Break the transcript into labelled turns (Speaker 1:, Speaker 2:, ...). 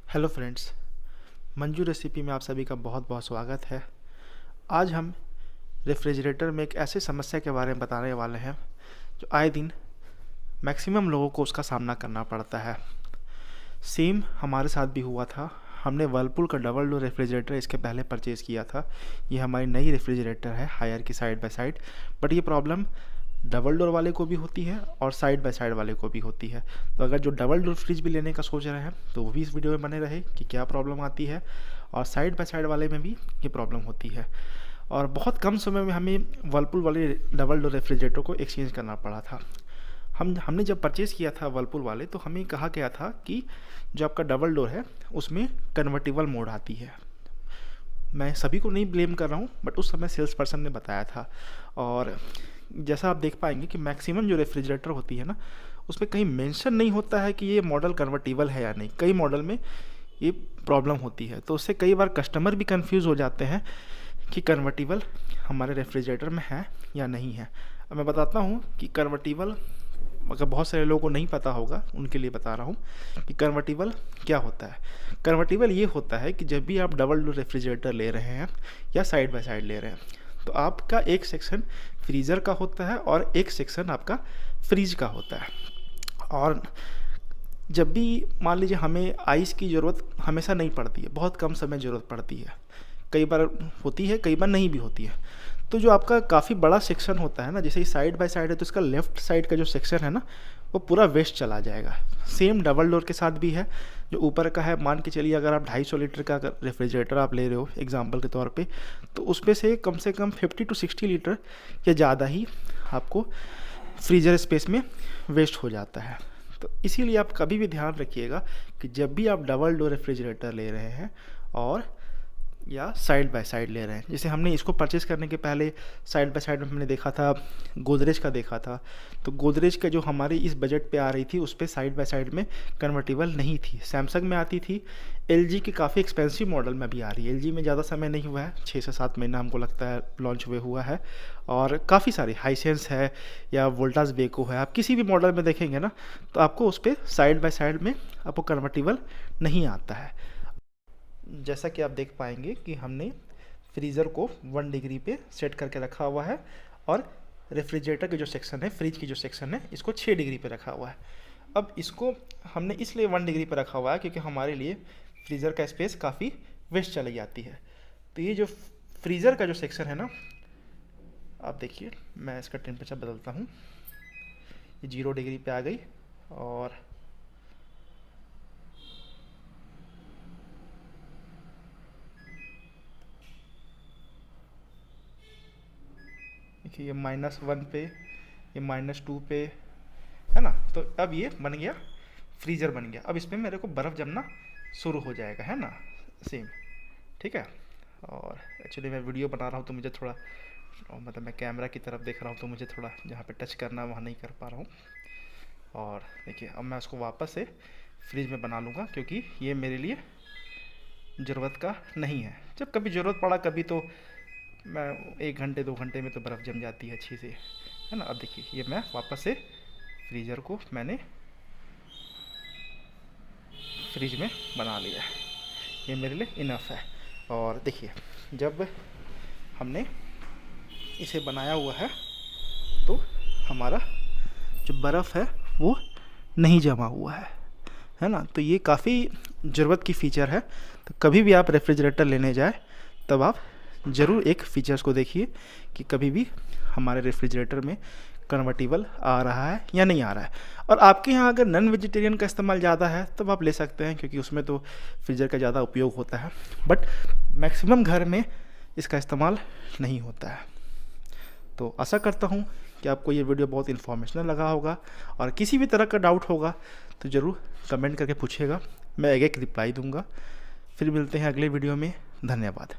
Speaker 1: Hello friends, Manju recipe में आप सभी का बहुत बहुत स्वागत है। आज हम रेफ्रिजरेटर में एक ऐसी समस्या के बारे में बताने वाले हैं जो आए दिन मैक्सिमम लोगों को उसका सामना करना पड़ता है। सेम हमारे साथ भी हुआ था। हमने वर्लपूल का डबल डोर रेफ्रिजरेटर इसके पहले परचेज़ किया था। ये हमारी नई रेफ्रिजरेटर है हायर की साइड बाय साइड, बट ये प्रॉब्लम डबल डोर वाले को भी होती है और साइड बाय साइड वाले को भी होती है। तो अगर जो डबल डोर फ्रिज भी लेने का सोच रहे हैं तो वो भी इस वीडियो में बने रहे कि क्या प्रॉब्लम आती है, और साइड बाय साइड वाले में भी ये प्रॉब्लम होती है। और बहुत कम समय में हमें वर्लपूल वाले डबल डोर रेफ्रिजरेटर को एक्सचेंज करना पड़ा था। हमने जब परचेज़ किया था वर्लपूल वाले, तो हमें कहा गया था कि जो आपका डबल डोर है उसमें कन्वर्टिबल मोड आती है। मैं सभी को नहीं ब्लेम कर रहा हूँ, बट उस समय सेल्स पर्सन ने बताया था। और जैसा आप देख पाएंगे कि मैक्सिमम जो रेफ्रिजरेटर होती है ना, उसमें कहीं मेंशन नहीं होता है कि ये मॉडल कन्वर्टिबल है या नहीं। कई मॉडल में ये प्रॉब्लम होती है, तो उससे कई बार कस्टमर भी कंफ्यूज हो जाते हैं कि कन्वर्टिबल हमारे रेफ्रिजरेटर में है या नहीं है। अब मैं बताता हूँ कि कन्वर्टिबल, अगर बहुत सारे लोगों को नहीं पता होगा उनके लिए बता रहा हूँ कि कन्वर्टिबल क्या होता है। कन्वर्टिबल ये होता है कि जब भी आप डबल डोर रेफ्रिजरेटर ले रहे हैं या साइड बाय साइड ले रहे हैं, तो आपका एक सेक्शन फ्रीज़र का होता है और एक सेक्शन आपका फ्रिज का होता है। और जब भी मान लीजिए हमें आइस की ज़रूरत हमेशा नहीं पड़ती है, बहुत कम समय ज़रूरत पड़ती है, कई बार होती है कई बार नहीं भी होती है। तो जो आपका काफ़ी बड़ा सेक्शन होता है ना, जैसे साइड बाय साइड है तो इसका लेफ़्ट साइड का जो सेक्शन है ना वो पूरा वेस्ट चला जाएगा। सेम डबल डोर के साथ भी है। जो ऊपर का है, मान के चलिए अगर आप 250 लीटर का रेफ्रिजरेटर आप ले रहे हो एग्जांपल के तौर पे, तो उसमें से कम 50 to 60 लीटर या ज़्यादा ही आपको फ्रीज़र स्पेस में वेस्ट हो जाता है। तो इसीलिए आप कभी भी ध्यान रखिएगा कि जब भी आप डबल डोर रेफ्रिजरेटर ले रहे हैं और या साइड बाय साइड ले रहे हैं, जैसे हमने इसको परचेज़ करने के पहले साइड बाय साइड में हमने देखा था, गोदरेज का देखा था। तो गोदरेज का जो हमारी इस बजट पे आ रही थी उस पर साइड बाय साइड में कन्वर्टिबल नहीं थी। सैमसंग में आती थी, एलजी की काफ़ी एक्सपेंसिव मॉडल में भी आ रही है। एलजी में ज़्यादा समय नहीं हुआ है, 6 से 7 महीना हमको लगता है लॉन्च हुआ है। और काफ़ी सारी हाइसेंस है या वोल्टास बेको है, आप किसी भी मॉडल में देखेंगे ना तो आपको उस पर साइड बाय साइड में आपको कन्वर्टिबल नहीं आता है। जैसा कि आप देख पाएंगे कि हमने फ्रीज़र को 1 डिग्री पे सेट करके रखा हुआ है और रेफ्रिजरेटर के जो सेक्शन है, फ्रिज की जो सेक्शन है, इसको 6 डिग्री पे रखा हुआ है। अब इसको हमने इसलिए 1 डिग्री पे रखा हुआ है क्योंकि हमारे लिए फ्रीज़र का स्पेस काफ़ी वेस्ट चली जाती है। तो ये जो फ्रीज़र का जो सेक्शन है ना, आप देखिए मैं इसका टेम्परेचर बदलता हूँ, ये 0 डिग्री पे आ गई। और देखिए ये -1 पे, ये -2 पे है ना। तो अब ये बन गया, फ्रीज़र बन गया। अब इसमें मेरे को बर्फ़ जमना शुरू हो जाएगा, है ना, सेम, ठीक है। और एक्चुअली मैं वीडियो बना रहा हूँ तो मुझे थोड़ा मतलब मैं कैमरा की तरफ देख रहा हूँ तो मुझे थोड़ा जहाँ पे टच करना है वहाँ नहीं कर पा रहा हूँ। और देखिए अब मैं उसको वापस से फ्रिज में बना लूँगा क्योंकि ये मेरे लिए ज़रूरत का नहीं है। जब कभी ज़रूरत पड़ा कभी तो मैं 1 घंटे 2 घंटे में तो बर्फ़ जम जाती है अच्छी से, है ना। अब देखिए ये मैं वापस से फ्रीज़र को मैंने फ्रिज में बना लिया, ये मेरे लिए इनफ है। और देखिए जब हमने इसे बनाया हुआ है तो हमारा जो बर्फ़ है वो नहीं जमा हुआ है ना। तो ये काफ़ी ज़रूरत की फ़ीचर है। तो कभी भी आप रेफ्रिजरेटर लेने जाए तब आप ज़रूर एक फ़ीचर्स को देखिए कि कभी भी हमारे रेफ्रिजरेटर में कन्वर्टिबल आ रहा है या नहीं आ रहा है। और आपके यहाँ अगर नॉन वेजिटेरियन का इस्तेमाल ज़्यादा है तब आप ले सकते हैं क्योंकि उसमें तो फ्रीज़र का ज़्यादा उपयोग होता है, बट मैक्सिमम घर में इसका इस्तेमाल नहीं होता है। तो आशा करता हूँ कि आपको ये वीडियो बहुत इन्फॉर्मेशनल लगा होगा, और किसी भी तरह का डाउट होगा तो ज़रूर कमेंट करके पूछिएगा, मैं एक रिप्लाई दूँगा। फिर मिलते हैं अगले वीडियो में। धन्यवाद।